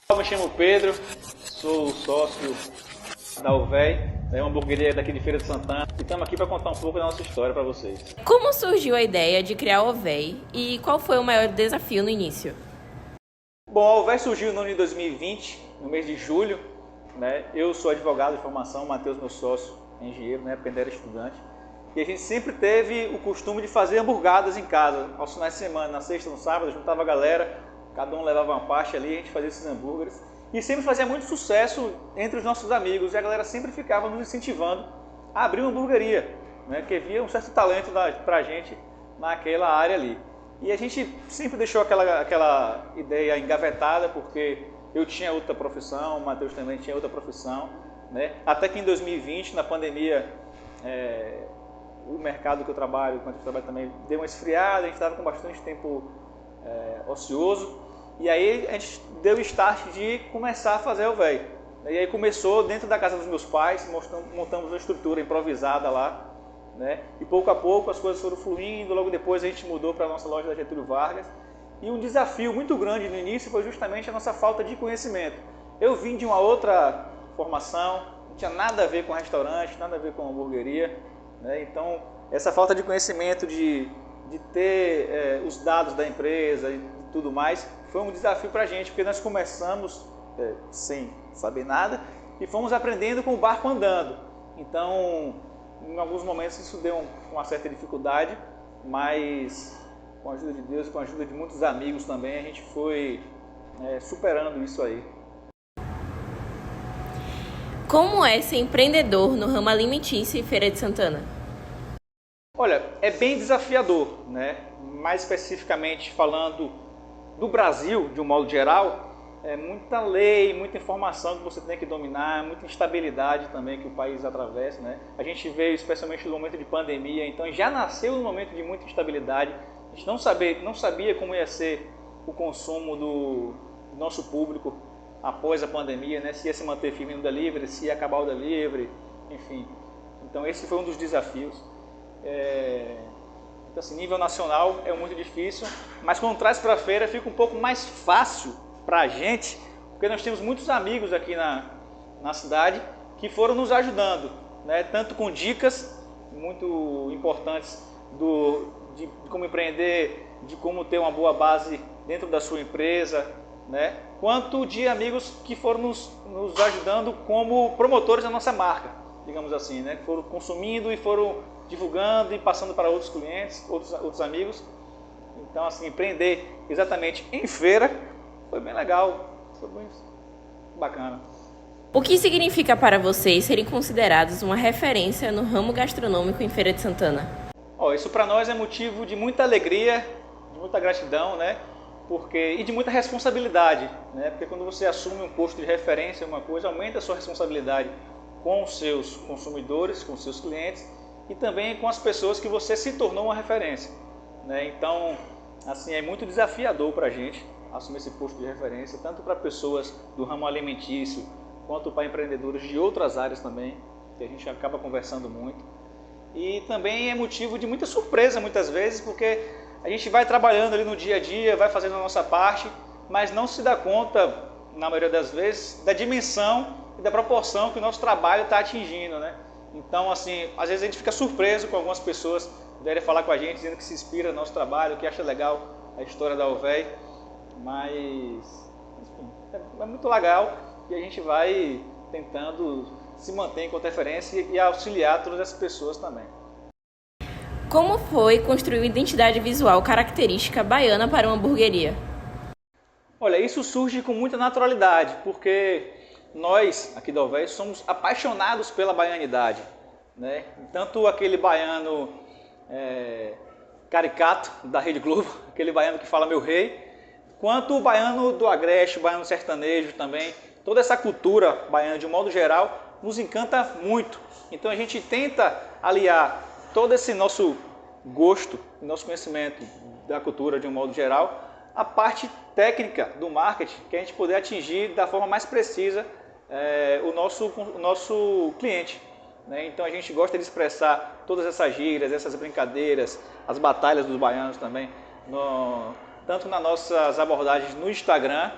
Eu me chamo Pedro, sou sócio da Uvéi, é uma hamburgueria daqui de Feira de Santana, e estamos aqui para contar um pouco da nossa história para vocês. Como surgiu a ideia de criar a Uvéi e qual foi o maior desafio no início? Bom, a Uvéi surgiu no ano de 2020, no mês de julho, né? Eu sou advogado de formação, o Matheus, meu sócio, é engenheiro, na época ainda era estudante, e a gente sempre teve o costume de fazer hamburgadas em casa, aos finais de semana, na sexta, no sábado, juntava a galera, cada um levava uma parte ali, a gente fazia esses hambúrgueres. E sempre fazia muito sucesso entre os nossos amigos. E a galera sempre ficava nos incentivando a abrir uma hamburgueria, né? Porque via um certo talento pra gente naquela área ali. E a gente sempre deixou aquela ideia engavetada, porque eu tinha outra profissão, o Matheus também tinha outra profissão, né? Até que em 2020, na pandemia, o mercado que eu trabalho, quando eu trabalho também, deu uma esfriada, a gente estava com bastante tempo ocioso. E aí a gente deu o start de começar a fazer o Véi. E aí começou dentro da casa dos meus pais, montamos uma estrutura improvisada lá, né? E pouco a pouco as coisas foram fluindo, logo depois a gente mudou para a nossa loja da Getúlio Vargas. E um desafio muito grande no início foi justamente a nossa falta de conhecimento. Eu vim de uma outra formação, não tinha nada a ver com restaurante, nada a ver com hamburgueria, né? Então essa falta de conhecimento de ter os dados da empresa e tudo mais, foi um desafio para a gente, porque nós começamos sem saber nada e fomos aprendendo com o barco andando. Então, em alguns momentos isso deu uma certa dificuldade, mas com a ajuda de Deus e com a ajuda de muitos amigos também, a gente foi superando isso aí. Como é ser empreendedor no ramo alimentício em Feira de Santana? Olha, é bem desafiador, né? Mais especificamente falando do Brasil, de um modo geral, é muita lei, muita informação que você tem que dominar, muita instabilidade também que o país atravessa, né? A gente veio especialmente no momento de pandemia, então já nasceu um momento de muita instabilidade. A gente não sabia como ia ser o consumo do nosso público após a pandemia, né? Se ia se manter firme no delivery, se ia acabar o delivery, enfim. Então esse foi um dos desafios. Então, assim, nível nacional é muito difícil, mas quando traz para a feira fica um pouco mais fácil para a gente, porque nós temos muitos amigos aqui na cidade que foram nos ajudando, né? Tanto com dicas muito importantes de como empreender, de como ter uma boa base dentro da sua empresa, né? Quanto de amigos que foram nos ajudando como promotores da nossa marca, digamos assim, né? Que foram consumindo e foram divulgando e passando para outros clientes, outros amigos. Então, assim, empreender exatamente em feira foi bem legal, foi bem bacana. O que significa para vocês serem considerados uma referência no ramo gastronômico em Feira de Santana? Isso para nós é motivo de muita alegria, de muita gratidão, né? E de muita responsabilidade, né? Porque quando você assume um posto de referência, uma coisa, aumenta a sua responsabilidade com os seus consumidores, com os seus clientes, e também com as pessoas que você se tornou uma referência, né? Então, assim, é muito desafiador para a gente assumir esse posto de referência, tanto para pessoas do ramo alimentício, quanto para empreendedores de outras áreas também, que a gente acaba conversando muito. E também é motivo de muita surpresa muitas vezes, porque a gente vai trabalhando ali no dia a dia, vai fazendo a nossa parte, mas não se dá conta, na maioria das vezes, da dimensão e da proporção que o nosso trabalho está atingindo, né? Então, assim, às vezes a gente fica surpreso com algumas pessoas vierem falar com a gente, dizendo que se inspira no nosso trabalho, que acha legal a história da Uvéi, mas, enfim, é muito legal e a gente vai tentando se manter enquanto referência e auxiliar todas essas pessoas também. Como foi construir uma identidade visual característica baiana para uma hamburgueria? Olha, isso surge com muita naturalidade, porque nós, aqui da Uvéi, somos apaixonados pela baianidade, né? Tanto aquele baiano caricato da Rede Globo, aquele baiano que fala meu rei, quanto o baiano do agreste, o baiano sertanejo também. Toda essa cultura baiana, de um modo geral, nos encanta muito. Então a gente tenta aliar todo esse nosso gosto, nosso conhecimento da cultura de um modo geral, a parte técnica do marketing, que a gente poder atingir da forma mais precisa o nosso cliente, né? Então a gente gosta de expressar todas essas gírias, essas brincadeiras, as batalhas dos baianos também, tanto nas nossas abordagens no Instagram,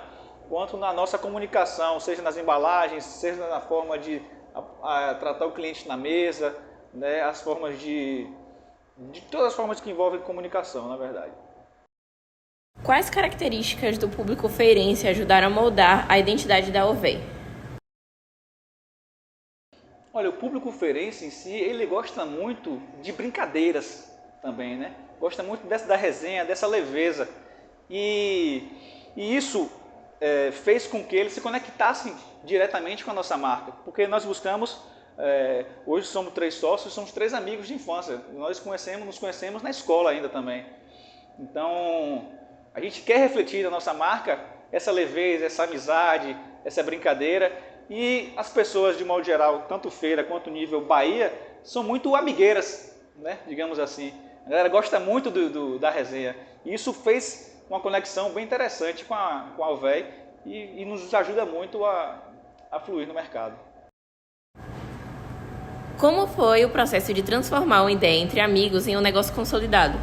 quanto na nossa comunicação, seja nas embalagens, seja na forma de tratar o cliente na mesa, né, as formas de todas as formas que envolvem comunicação, na verdade. Quais características do público feirense ajudaram a moldar a identidade da Ovey? Olha, o público feirense em si, ele gosta muito de brincadeiras também, né? Gosta muito da resenha, dessa leveza. E isso fez com que eles se conectassem diretamente com a nossa marca. Porque nós buscamos, hoje somos 3 sócios, somos 3 amigos de infância. Nós nos conhecemos na escola ainda também. Então, a gente quer refletir na nossa marca essa leveza, essa amizade, essa brincadeira. E as pessoas, de modo geral, tanto feira quanto nível Bahia, são muito amigueiras, né? Digamos assim. A galera gosta muito da resenha. E isso fez uma conexão bem interessante com a Ovey e nos ajuda muito a fluir no mercado. Como foi o processo de transformar uma ideia entre amigos em um negócio consolidado?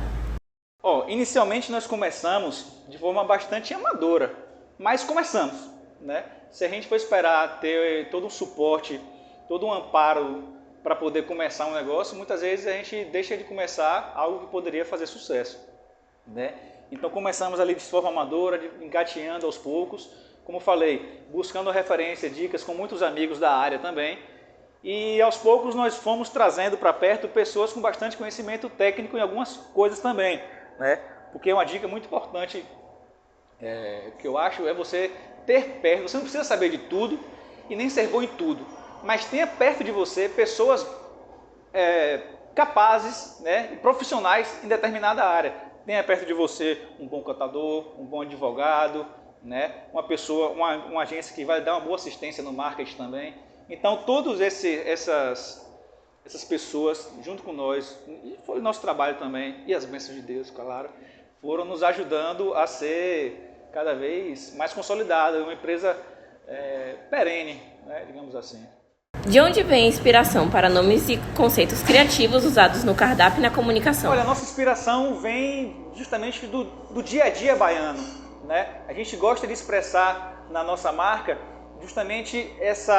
Inicialmente nós começamos de forma bastante amadora, mas começamos, né? Se a gente for esperar ter todo um suporte, todo um amparo para poder começar um negócio, muitas vezes a gente deixa de começar algo que poderia fazer sucesso, né? Então começamos ali de forma amadora, engateando aos poucos, como falei, buscando referência, dicas com muitos amigos da área também, e aos poucos nós fomos trazendo para perto pessoas com bastante conhecimento técnico em algumas coisas também, né? Porque uma dica muito importante que eu acho é você ter perto, você não precisa saber de tudo e nem ser bom em tudo, mas tenha perto de você pessoas capazes, né, profissionais em determinada área. Tenha perto de você um bom contador, um bom advogado, né, uma agência que vai dar uma boa assistência no marketing também. Então, todas essas pessoas, junto com nós, e foi o nosso trabalho também, e as bênçãos de Deus, claro, foram nos ajudando a ser cada vez mais consolidada, uma empresa perene, né, digamos assim. De onde vem a inspiração para nomes e conceitos criativos usados no cardápio e na comunicação? Olha, a nossa inspiração vem justamente do dia a dia baiano, né? A gente gosta de expressar na nossa marca justamente esse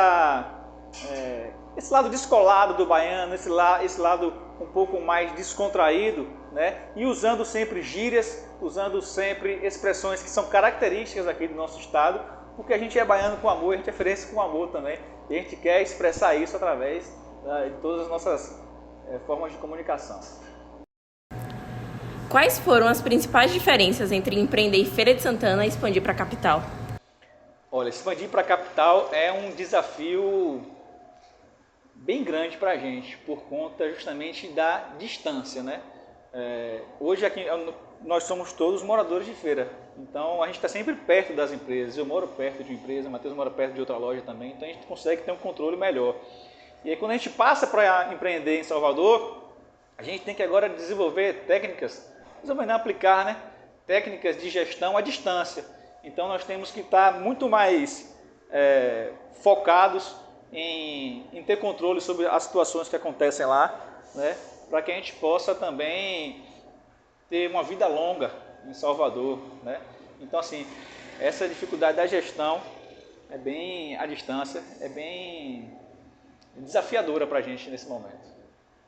lado descolado do baiano, esse lado um pouco mais descontraído, né? E usando sempre gírias, usando sempre expressões que são características aqui do nosso estado, porque a gente é baiano com amor, a gente é feirense com amor também, e a gente quer expressar isso através de todas as nossas formas de comunicação. Quais foram as principais diferenças entre empreender em Feira de Santana e expandir para a capital? Olha, expandir para a capital é um desafio bem grande para a gente, por conta justamente da distância, né? Hoje aqui nós somos todos moradores de feira, então a gente está sempre perto das empresas. Eu moro perto de uma empresa, o Matheus mora perto de outra loja também, então a gente consegue ter um controle melhor. E aí quando a gente passa para empreender em Salvador, a gente tem que agora desenvolver técnicas, aplicar, né? Técnicas de gestão à distância. Então nós temos que estar muito mais focados em ter controle sobre as situações que acontecem lá, né? Para que a gente possa também ter uma vida longa em Salvador, né? Então, assim, essa dificuldade da gestão à distância, é bem desafiadora para a gente nesse momento.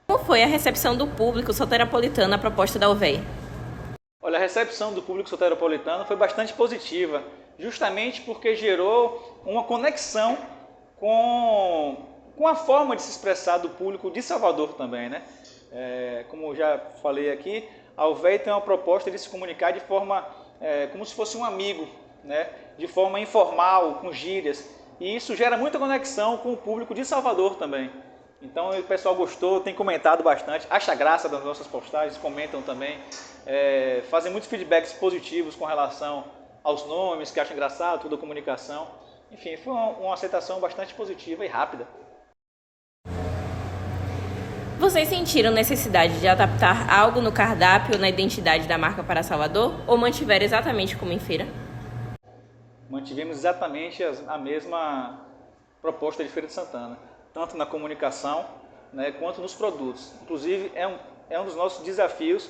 Como foi a recepção do público soteropolitano à proposta da Ovey? Olha, a recepção do público soteropolitano foi bastante positiva, justamente porque gerou uma conexão com a forma de se expressar do público de Salvador também, né? Como já falei aqui, a Ovey tem uma proposta de se comunicar de forma como se fosse um amigo, né? De forma informal, com gírias, e isso gera muita conexão com o público de Salvador também. Então o pessoal gostou, tem comentado bastante, acha graça das nossas postagens, comentam também, fazem muitos feedbacks positivos com relação aos nomes, que acham engraçado, toda a comunicação. Enfim, foi uma aceitação bastante positiva e rápida. Vocês sentiram necessidade de adaptar algo no cardápio ou na identidade da marca para Salvador, ou mantiveram exatamente como em feira? Mantivemos exatamente a mesma proposta de Feira de Santana, tanto na comunicação, né, quanto nos produtos. Inclusive, é um dos nossos desafios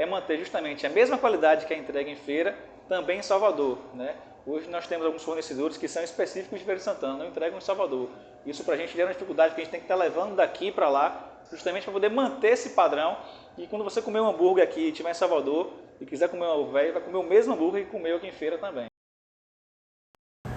manter justamente a mesma qualidade que é entregue em feira, também em Salvador, né? Hoje nós temos alguns fornecedores que são específicos de Feira de Santana, não entregam em Salvador. Isso para a gente gera uma dificuldade, porque a gente tem que estar levando daqui para lá, justamente para poder manter esse padrão. E quando você comer um hambúrguer aqui e estiver em Salvador e quiser comer um velho, vai comer o mesmo hambúrguer que comeu aqui em feira também.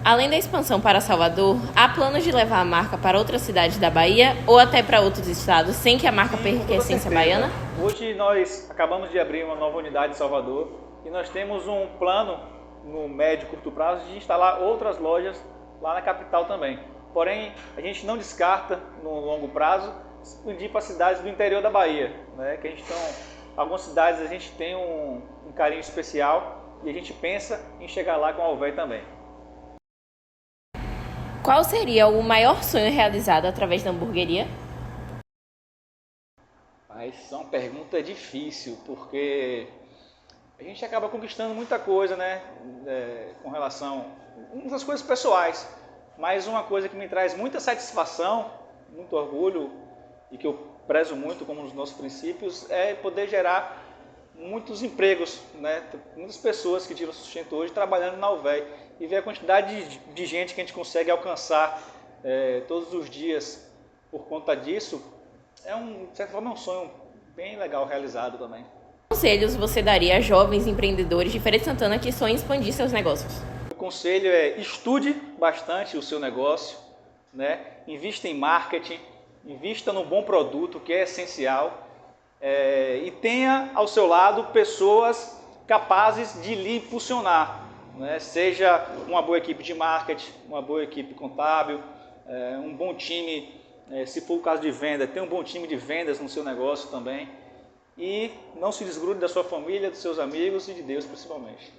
Além da expansão para Salvador, há planos de levar a marca para outras cidades da Bahia ou até para outros estados sem que a marca perca a essência baiana? Hoje nós acabamos de abrir uma nova unidade em Salvador e nós temos um plano no médio e curto prazo de instalar outras lojas lá na capital também. Porém, a gente não descarta no longo prazo expandir para cidades do interior da Bahia, né? Que a gente algumas cidades a gente tem um carinho especial e a gente pensa em chegar lá com a Alvéi também. Qual seria o maior sonho realizado através da hamburgueria? Essa é uma pergunta difícil, porque a gente acaba conquistando muita coisa, né? Com relação a muitas coisas pessoais, mas uma coisa que me traz muita satisfação, muito orgulho e que eu prezo muito como os nossos princípios é poder gerar muitos empregos, né? Muitas pessoas que tiram sustento hoje trabalhando na Alvéi e ver a quantidade de gente que a gente consegue alcançar todos os dias por conta disso, de certa forma é um sonho bem legal realizado também. Que conselhos você daria a jovens empreendedores de Feira de Santana que sonham expandir seus negócios? O conselho é estude bastante o seu negócio, né? Invista em marketing, invista num bom produto que é essencial e tenha ao seu lado pessoas capazes de lhe impulsionar, né? Seja uma boa equipe de marketing, uma boa equipe contábil, um bom time, se for o caso de venda, tenha um bom time de vendas no seu negócio também e não se desgrude da sua família, dos seus amigos e de Deus principalmente.